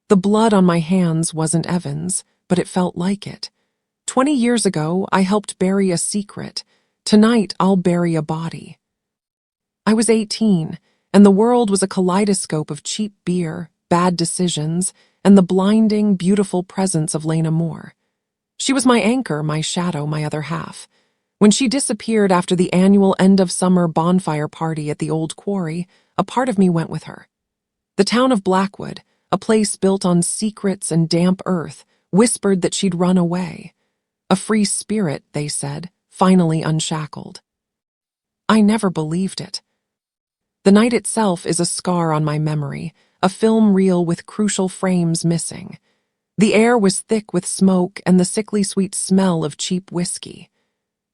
The blood on my hands wasn't Evan's, but it felt like it. 20 years ago, I helped bury a secret. Tonight, I'll bury a body. I was 18, and the world was a kaleidoscope of cheap beer, bad decisions, and the blinding, beautiful presence of Lena Moore. She was my anchor, my shadow, my other half. When she disappeared after the annual end-of-summer bonfire party at the old quarry, a part of me went with her. The town of Blackwood, a place built on secrets and damp earth, whispered that she'd run away. A free spirit, they said, finally unshackled. I never believed it. The night itself is a scar on my memory, a film reel with crucial frames missing. The air was thick with smoke and the sickly sweet smell of cheap whiskey.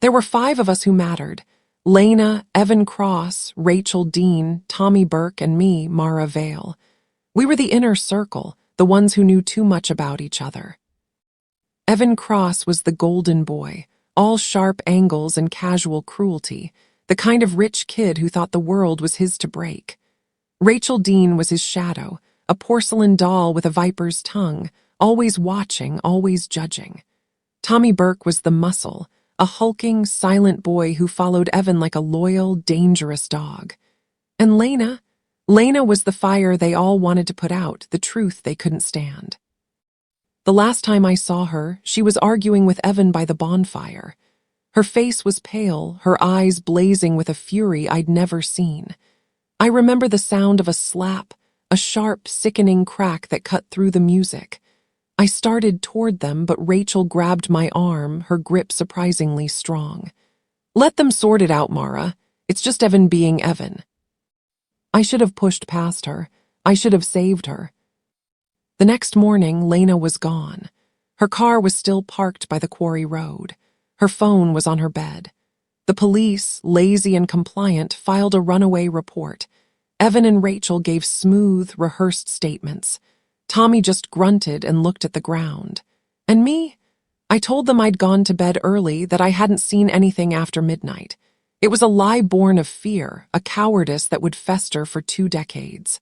There were 5 of us who mattered: Lena, Evan Cross, Rachel Dean, Tommy Burke, and me, Mara Vale. We were the inner circle, the ones who knew too much about each other. Evan Cross was the golden boy, all sharp angles and casual cruelty, the kind of rich kid who thought the world was his to break. Rachel Dean was his shadow, a porcelain doll with a viper's tongue, always watching, always judging. Tommy Burke was the muscle, a hulking, silent boy who followed Evan like a loyal, dangerous dog. And Lena was the fire they all wanted to put out, the truth they couldn't stand. The last time I saw her, she was arguing with Evan by the bonfire. Her face was pale, her eyes blazing with a fury I'd never seen. I remember the sound of a slap, a sharp, sickening crack that cut through the music. I started toward them, but Rachel grabbed my arm, her grip surprisingly strong. "Let them sort it out, Mara. It's just Evan being Evan." I should have pushed past her. I should have saved her. The next morning, Lena was gone. Her car was still parked by the quarry road. Her phone was on her bed. The police, lazy and compliant, filed a runaway report. Evan and Rachel gave smooth, rehearsed statements. Tommy just grunted and looked at the ground. And me? I told them I'd gone to bed early, that I hadn't seen anything after midnight. It was a lie born of fear, a cowardice that would fester for 2 decades.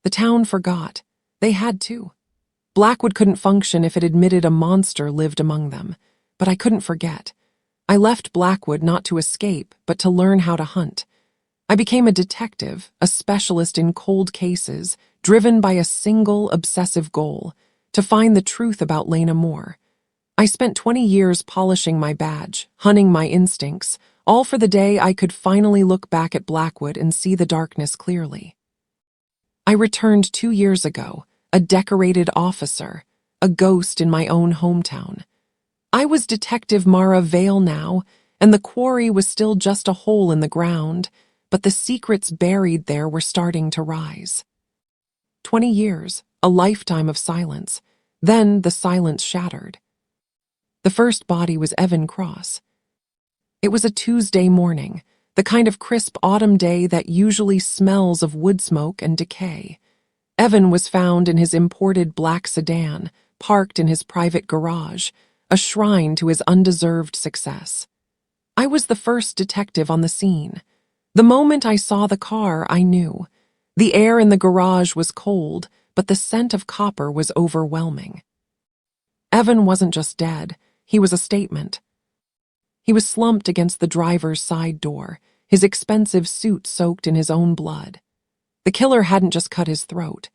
The town forgot. They had to. Blackwood couldn't function if it admitted a monster lived among them. But I couldn't forget. I left Blackwood not to escape, but to learn how to hunt. I became a detective, a specialist in cold cases, driven by a single obsessive goal: to find the truth about Lena Moore. I spent 20 years polishing my badge, hunting my instincts, all for the day I could finally look back at Blackwood and see the darkness clearly. I returned 2 years ago, a decorated officer, a ghost in my own hometown. I was Detective Mara Vale now, and the quarry was still just a hole in the ground, but the secrets buried there were starting to rise. 20 years, a lifetime of silence. Then the silence shattered. The first body was Evan Cross. It was a Tuesday morning, the kind of crisp autumn day that usually smells of wood smoke and decay. Evan was found in his imported black sedan, parked in his private garage, a shrine to his undeserved success. I was the first detective on the scene. The moment I saw the car, I knew. The air in the garage was cold, but the scent of copper was overwhelming. Evan wasn't just dead, he was a statement. He was slumped against the driver's side door, his expensive suit soaked in his own blood. The killer hadn't just cut his throat.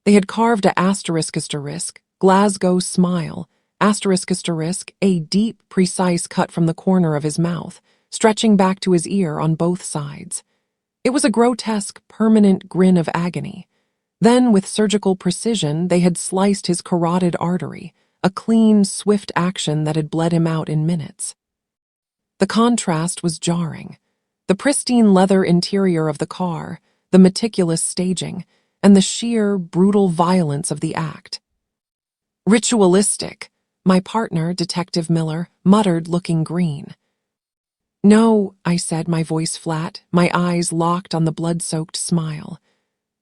They had carved a ***, Glasgow smile, ***, a deep, precise cut from the corner of his mouth, stretching back to his ear on both sides. It was a grotesque, permanent grin of agony. Then, with surgical precision, they had sliced his carotid artery, a clean, swift action that had bled him out in minutes. The contrast was jarring. The pristine leather interior of the car, the meticulous staging, and the sheer, brutal violence of the act. "Ritualistic," my partner, Detective Miller, muttered, looking green. "No," I said, my voice flat, my eyes locked on the blood-soaked smile.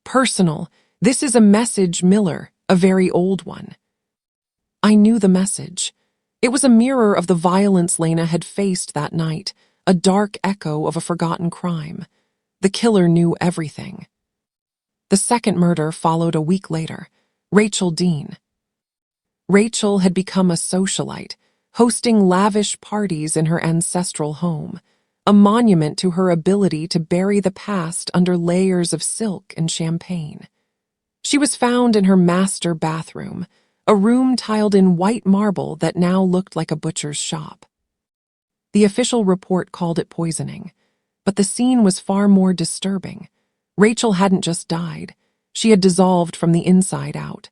"Personal. This is a message, Miller, a very old one." I knew the message. It was a mirror of the violence Lena had faced that night, a dark echo of a forgotten crime. The killer knew everything. The second murder followed a week later. Rachel Dean. Rachel had become a socialite, hosting lavish parties in her ancestral home, a monument to her ability to bury the past under layers of silk and champagne. She was found in her master bathroom, a room tiled in white marble that now looked like a butcher's shop. The official report called it poisoning, but the scene was far more disturbing. Rachel hadn't just died, she had dissolved from the inside out.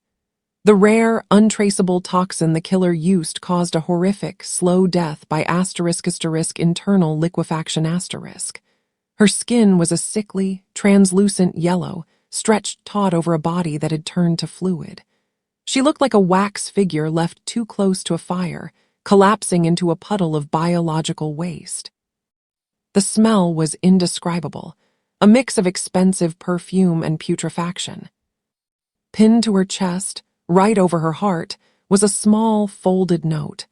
The rare, untraceable toxin the killer used caused a horrific, slow death by internal liquefaction asterisk. Her skin was a sickly, translucent yellow, stretched taut over a body that had turned to fluid. She looked like a wax figure left too close to a fire, collapsing into a puddle of biological waste. The smell was indescribable, a mix of expensive perfume and putrefaction. Pinned to her chest, right over her heart, was a small, folded note.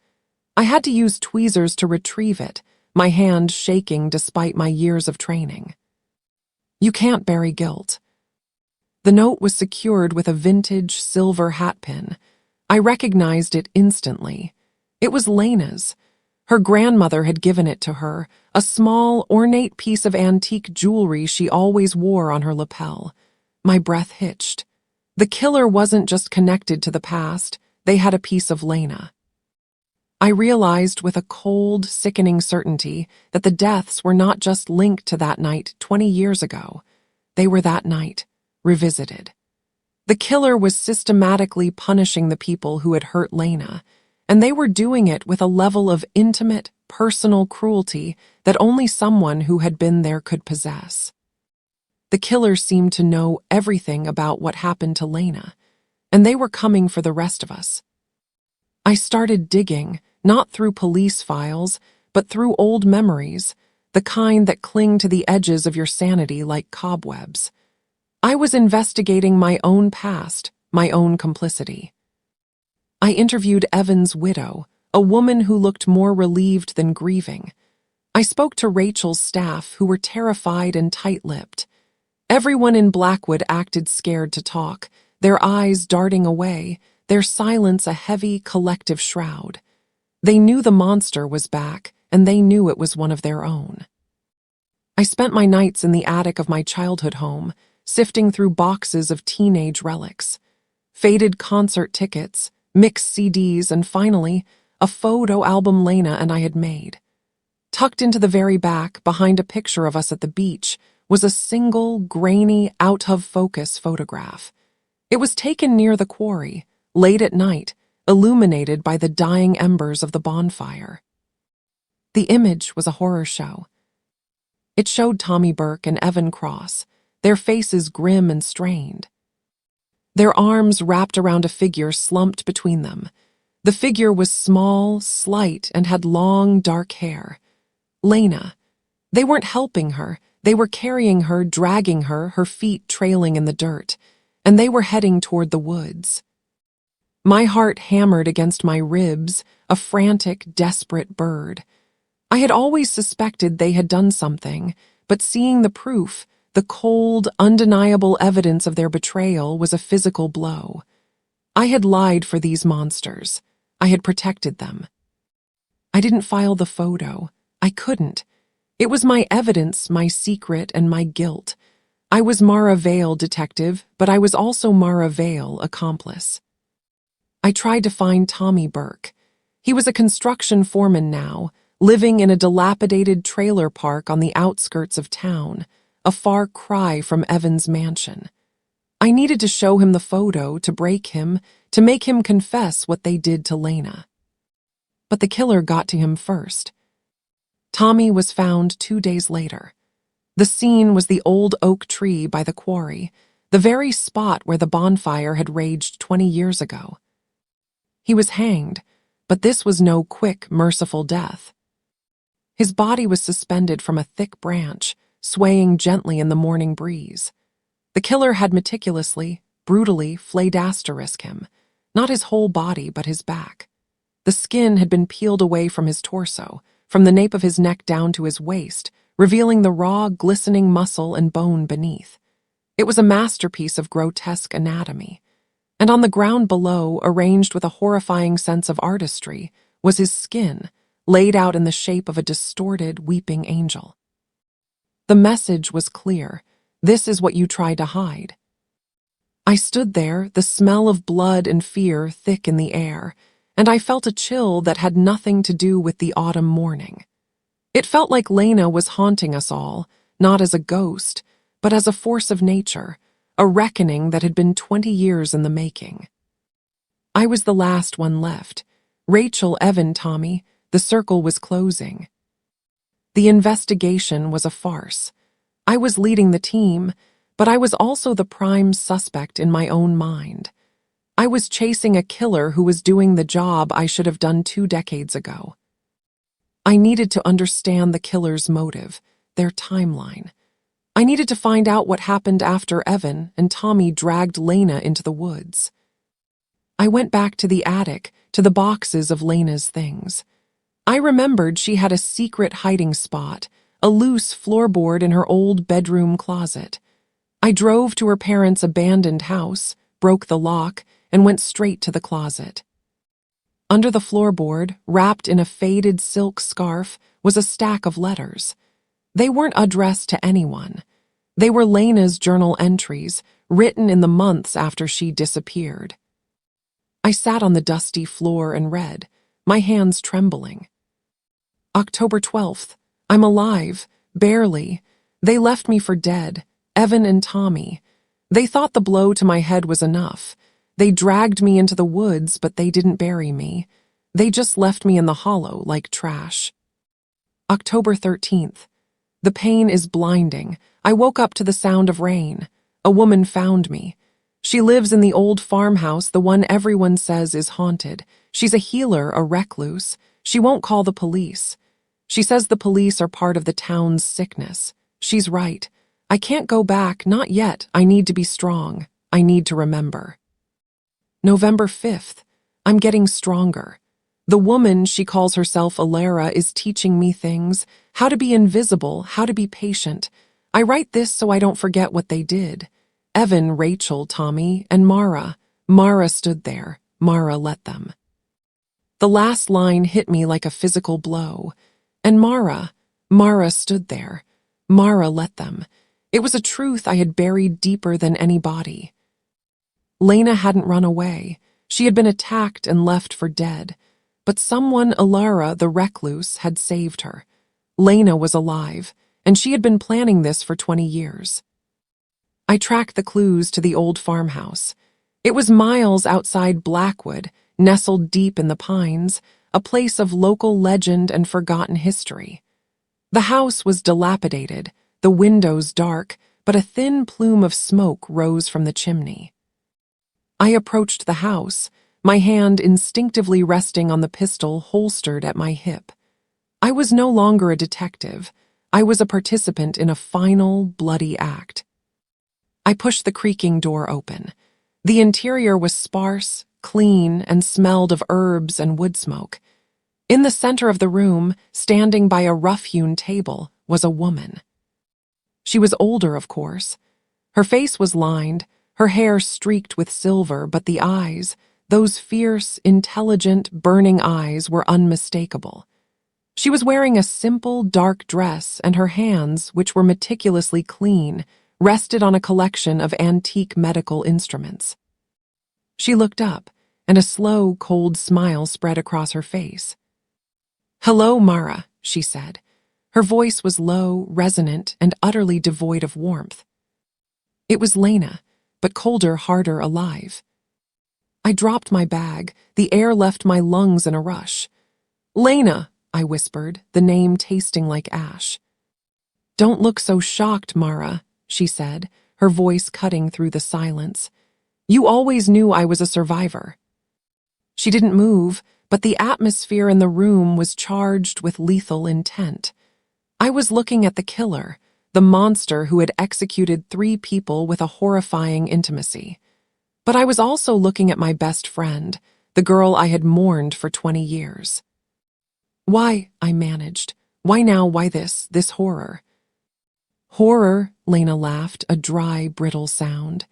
I had to use tweezers to retrieve it, my hand shaking despite my years of training. "You can't bury guilt." The note was secured with a vintage silver hat pin. I recognized it instantly. It was Lena's. Her grandmother had given it to her, a small, ornate piece of antique jewelry she always wore on her lapel. My breath hitched. The killer wasn't just connected to the past, they had a piece of Lena. I realized with a cold, sickening certainty that the deaths were not just linked to that night 20 years ago. They were that night, revisited. The killer was systematically punishing the people who had hurt Lena, and they were doing it with a level of intimate, personal cruelty that only someone who had been there could possess. The killer seemed to know everything about what happened to Lena, and they were coming for the rest of us. I started digging, not through police files, but through old memories, the kind that cling to the edges of your sanity like cobwebs. I was investigating my own past, my own complicity. I interviewed Evan's widow, a woman who looked more relieved than grieving. I spoke to Rachel's staff, who were terrified and tight-lipped. Everyone in Blackwood acted scared to talk, their eyes darting away, their silence a heavy, collective shroud. They knew the monster was back, and they knew it was one of their own. I spent my nights in the attic of my childhood home, sifting through boxes of teenage relics. Faded concert tickets, mixed CDs, and finally, a photo album Lena and I had made. Tucked into the very back, behind a picture of us at the beach, was a single, grainy, out-of-focus photograph. It was taken near the quarry, late at night, illuminated by the dying embers of the bonfire. The image was a horror show. It showed Tommy Burke and Evan Cross, their faces grim and strained. Their arms wrapped around a figure slumped between them. The figure was small, slight, and had long, dark hair. Lena. They weren't helping her. They were carrying her, dragging her, her feet trailing in the dirt, and they were heading toward the woods. My heart hammered against my ribs, a frantic, desperate bird. I had always suspected they had done something, but seeing the proof, the cold, undeniable evidence of their betrayal was a physical blow. I had lied for these monsters. I had protected them. I didn't file the photo. I couldn't. It was my evidence, my secret, and my guilt. I was Mara Vale, detective, but I was also Mara Vale, accomplice. I tried to find Tommy Burke. He was a construction foreman now, living in a dilapidated trailer park on the outskirts of town, a far cry from Evan's mansion. I needed to show him the photo, to break him, to make him confess what they did to Lena. But the killer got to him first. Tommy was found 2 days later. The scene was the old oak tree by the quarry, the very spot where the bonfire had raged 20 years ago. He was hanged, but this was no quick, merciful death. His body was suspended from a thick branch, swaying gently in the morning breeze. The killer had meticulously, brutally flayed him, not his whole body but his back. The skin had been peeled away from his torso, from the nape of his neck down to his waist, revealing the raw, glistening muscle and bone beneath. It was a masterpiece of grotesque anatomy. And on the ground below, arranged with a horrifying sense of artistry, was his skin, laid out in the shape of a distorted, weeping angel. The message was clear. This is what you tried to hide. I stood there, the smell of blood and fear thick in the air, and I felt a chill that had nothing to do with the autumn morning. It felt like Lena was haunting us all, not as a ghost, but as a force of nature, a reckoning that had been 20 years in the making. I was the last one left. Rachel, Evan, Tommy, the circle was closing. The investigation was a farce. I was leading the team, but I was also the prime suspect in my own mind. I was chasing a killer who was doing the job I should have done 2 decades ago. I needed to understand the killer's motive, their timeline. I needed to find out what happened after Evan and Tommy dragged Lena into the woods. I went back to the attic, to the boxes of Lena's things. I remembered she had a secret hiding spot, a loose floorboard in her old bedroom closet. I drove to her parents' abandoned house, broke the lock, and went straight to the closet. Under the floorboard, wrapped in a faded silk scarf, was a stack of letters. They weren't addressed to anyone. They were Lena's journal entries, written in the months after she disappeared. I sat on the dusty floor and read, my hands trembling. October 12th. I'm alive, barely. They left me for dead, Evan and Tommy. They thought the blow to my head was enough. They dragged me into the woods, but they didn't bury me. They just left me in the hollow like trash. October 13th. The pain is blinding. I woke up to the sound of rain. A woman found me. She lives in the old farmhouse, the one everyone says is haunted. She's a healer, a recluse. She won't call the police. She says the police are part of the town's sickness. She's right. I can't go back, not yet. I need to be strong. I need to remember. November 5th. I'm getting stronger. The woman, she calls herself Alara, is teaching me things, how to be invisible, how to be patient. I write this so I don't forget what they did. Evan, Rachel, Tommy, and Mara. Mara stood there. Mara let them. The last line hit me like a physical blow. And Mara stood there. Mara let them. It was a truth I had buried deeper than any body. Lena hadn't run away. She had been attacked and left for dead. But someone, Alara, the recluse, had saved her. Lena was alive, and she had been planning this for 20 years. I tracked the clues to the old farmhouse. It was miles outside Blackwood, nestled deep in the pines, a place of local legend and forgotten history. The house was dilapidated, the windows dark, but a thin plume of smoke rose from the chimney. I approached the house, my hand instinctively resting on the pistol holstered at my hip. I was no longer a detective. I was a participant in a final, bloody act. I pushed the creaking door open. The interior was sparse, clean, and smelled of herbs and wood smoke. In the center of the room, standing by a rough-hewn table, was a woman. She was older, of course. Her face was lined, her hair streaked with silver, but the eyes, those fierce, intelligent, burning eyes, were unmistakable. She was wearing a simple, dark dress, and her hands, which were meticulously clean, rested on a collection of antique medical instruments. She looked up, and a slow, cold smile spread across her face. "Hello, Mara," she said. Her voice was low, resonant, and utterly devoid of warmth. It was Lena, but colder, harder, alive. I dropped my bag. The air left my lungs in a rush. "Lena," I whispered, the name tasting like ash. "Don't look so shocked, Mara," she said, her voice cutting through the silence. "You always knew I was a survivor." She didn't move, but the atmosphere in the room was charged with lethal intent. I was looking at the killer, the monster who had executed 3 people with a horrifying intimacy. But I was also looking at my best friend, the girl I had mourned for 20 years. "Why?" I managed. "Why now? Why this horror?" "Horror," Lena laughed, a dry, brittle sound.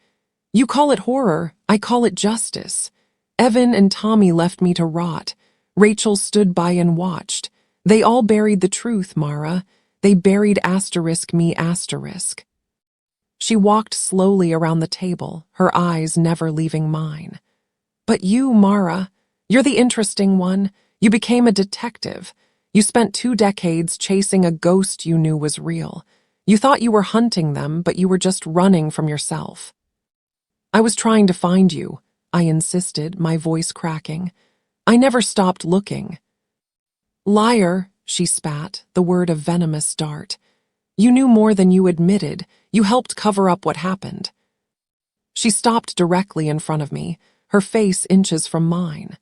You call it horror, I call it justice. Evan and Tommy left me to rot. Rachel stood by and watched. They all buried the truth, Mara. They buried *me*. She walked slowly around the table, her eyes never leaving mine. But you, Mara, you're the interesting one. You became a detective. You spent 2 decades chasing a ghost you knew was real. You thought you were hunting them, but you were just running from yourself. I was trying to find you, I insisted, my voice cracking. I never stopped looking. Liar, she spat, the word a venomous dart. You knew more than you admitted. You helped cover up what happened. She stopped directly in front of me, her face inches from mine.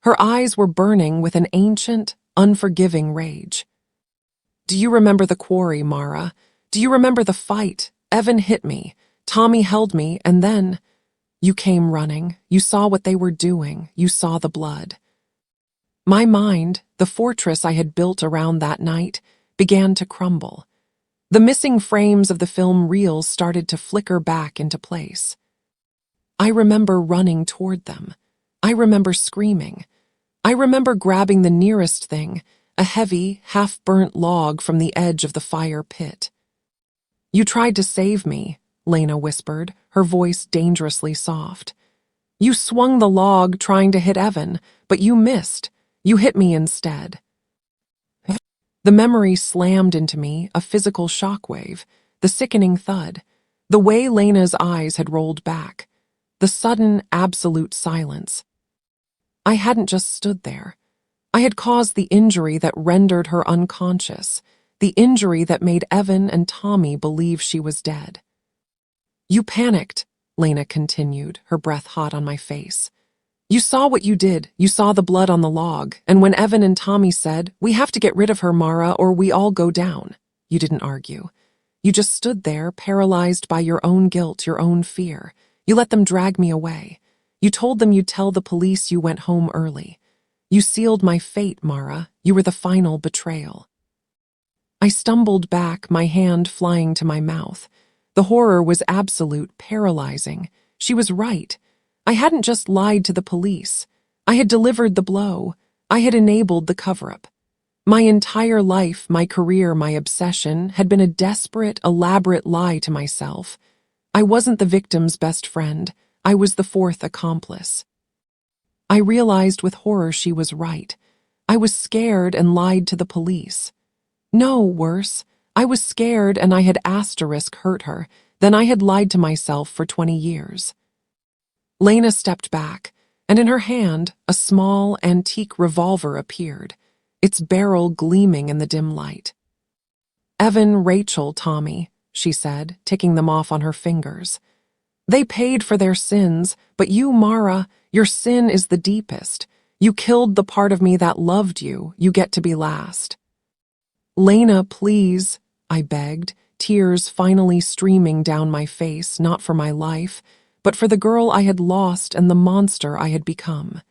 Her eyes were burning with an ancient, unforgiving rage. Do you remember the quarry, Mara? Do you remember the fight? Evan hit me. Tommy held me, and then you came running. You saw what they were doing. You saw the blood. My mind, the fortress I had built around that night, began to crumble. The missing frames of the film reels started to flicker back into place. I remember running toward them. I remember screaming. I remember grabbing the nearest thing, a heavy, half-burnt log from the edge of the fire pit. You tried to save me, Lena whispered, her voice dangerously soft. You swung the log trying to hit Evan, but you missed. You hit me instead. The memory slammed into me, a physical shockwave, the sickening thud, the way Lena's eyes had rolled back, the sudden, absolute silence. I hadn't just stood there. I had caused the injury that rendered her unconscious, the injury that made Evan and Tommy believe she was dead. You panicked, Lena continued, her breath hot on my face. You saw what you did. You saw the blood on the log, and when Evan and Tommy said, "We have to get rid of her, Mara, or we all go down," you didn't argue. You just stood there, paralyzed by your own guilt, your own fear. You let them drag me away. You told them you'd tell the police you went home early. You sealed my fate, Mara. You were the final betrayal. I stumbled back, my hand flying to my mouth. The horror was absolute, paralyzing. She was right. I hadn't just lied to the police. I had delivered the blow. I had enabled the cover-up. My entire life, my career, my obsession had been a desperate, elaborate lie to myself. I wasn't the victim's best friend. I was the fourth accomplice. I realized with horror she was right. I was scared and lied to the police. No, worse. I was scared and I had hurt her. Then I had lied to myself for 20 years. Lena stepped back, and in her hand, a small, antique revolver appeared, its barrel gleaming in the dim light. Evan, Rachel, Tommy, she said, ticking them off on her fingers. They paid for their sins, but you, Mara, your sin is the deepest. You killed the part of me that loved you. You get to be last. Lena, please, I begged, tears finally streaming down my face, not for my life, but for the girl I had lost and the monster I had become.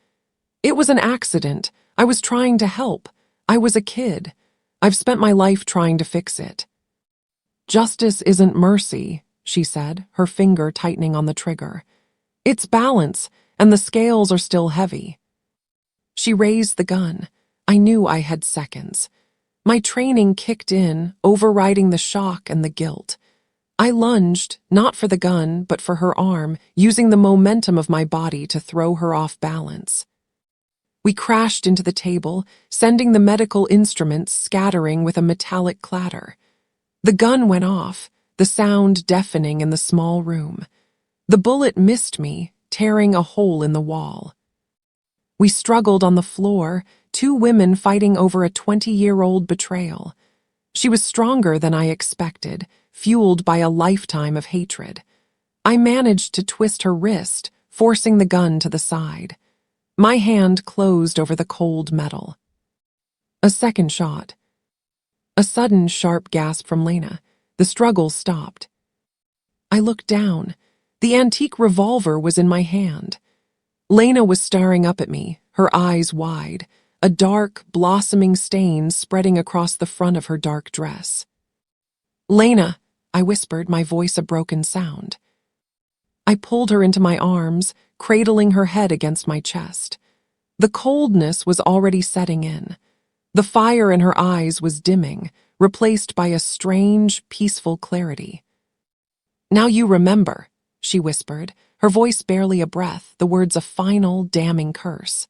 It was an accident. I was trying to help. I was a kid. I've spent my life trying to fix it. Justice isn't mercy, she said, her finger tightening on the trigger. It's balance, and the scales are still heavy. She raised the gun. I knew I had seconds. My training kicked in, overriding the shock and the guilt. I lunged, not for the gun, but for her arm, using the momentum of my body to throw her off balance. We crashed into the table, sending the medical instruments scattering with a metallic clatter. The gun went off, the sound deafening in the small room. The bullet missed me, tearing a hole in the wall. We struggled on the floor, 2 women fighting over a 20-year-old betrayal. She was stronger than I expected, fueled by a lifetime of hatred. I managed to twist her wrist, forcing the gun to the side. My hand closed over the cold metal. A second shot. A sudden, sharp gasp from Lena. The struggle stopped. I looked down. The antique revolver was in my hand. Lena was staring up at me, her eyes wide, a dark, blossoming stain spreading across the front of her dark dress. Lena, I whispered, my voice a broken sound. I pulled her into my arms, cradling her head against my chest. The coldness was already setting in. The fire in her eyes was dimming, replaced by a strange, peaceful clarity. "Now you remember," she whispered, her voice barely a breath, the words a final, damning curse.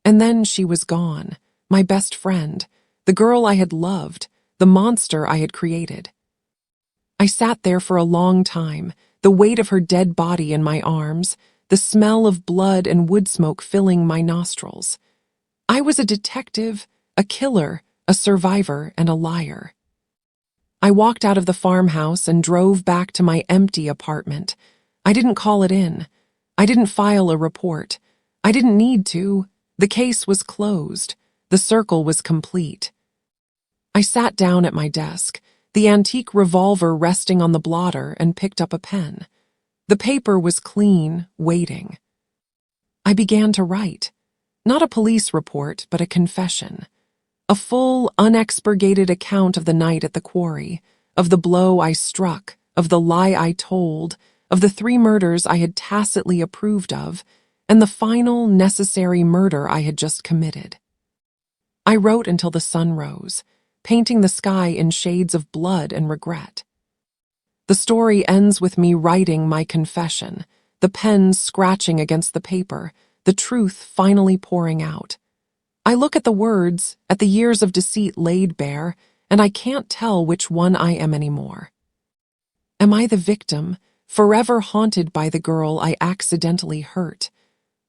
And then she was gone, my best friend, the girl I had loved, the monster I had created. I sat there for a long time, the weight of her dead body in my arms, the smell of blood and wood smoke filling my nostrils. I was a detective, a killer, a survivor, and a liar. I walked out of the farmhouse and drove back to my empty apartment. I didn't call it in. I didn't file a report. I didn't need to. The case was closed. The circle was complete. I sat down at my desk, the antique revolver resting on the blotter, and picked up a pen. The paper was clean, waiting. I began to write. Not a police report, but a confession. A full, unexpurgated account of the night at the quarry, of the blow I struck, of the lie I told, of the 3 murders I had tacitly approved of, and the final, necessary murder I had just committed. I wrote until the sun rose, painting the sky in shades of blood and regret. The story ends with me writing my confession, the pen scratching against the paper, the truth finally pouring out. I look at the words, at the years of deceit laid bare, and I can't tell which one I am anymore. Am I the victim, forever haunted by the girl I accidentally hurt?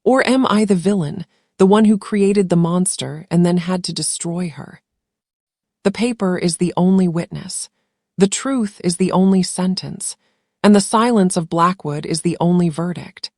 Or am I the villain, the one who created the monster and then had to destroy her? The paper is the only witness. The truth is the only sentence, and the silence of Blackwood is the only verdict.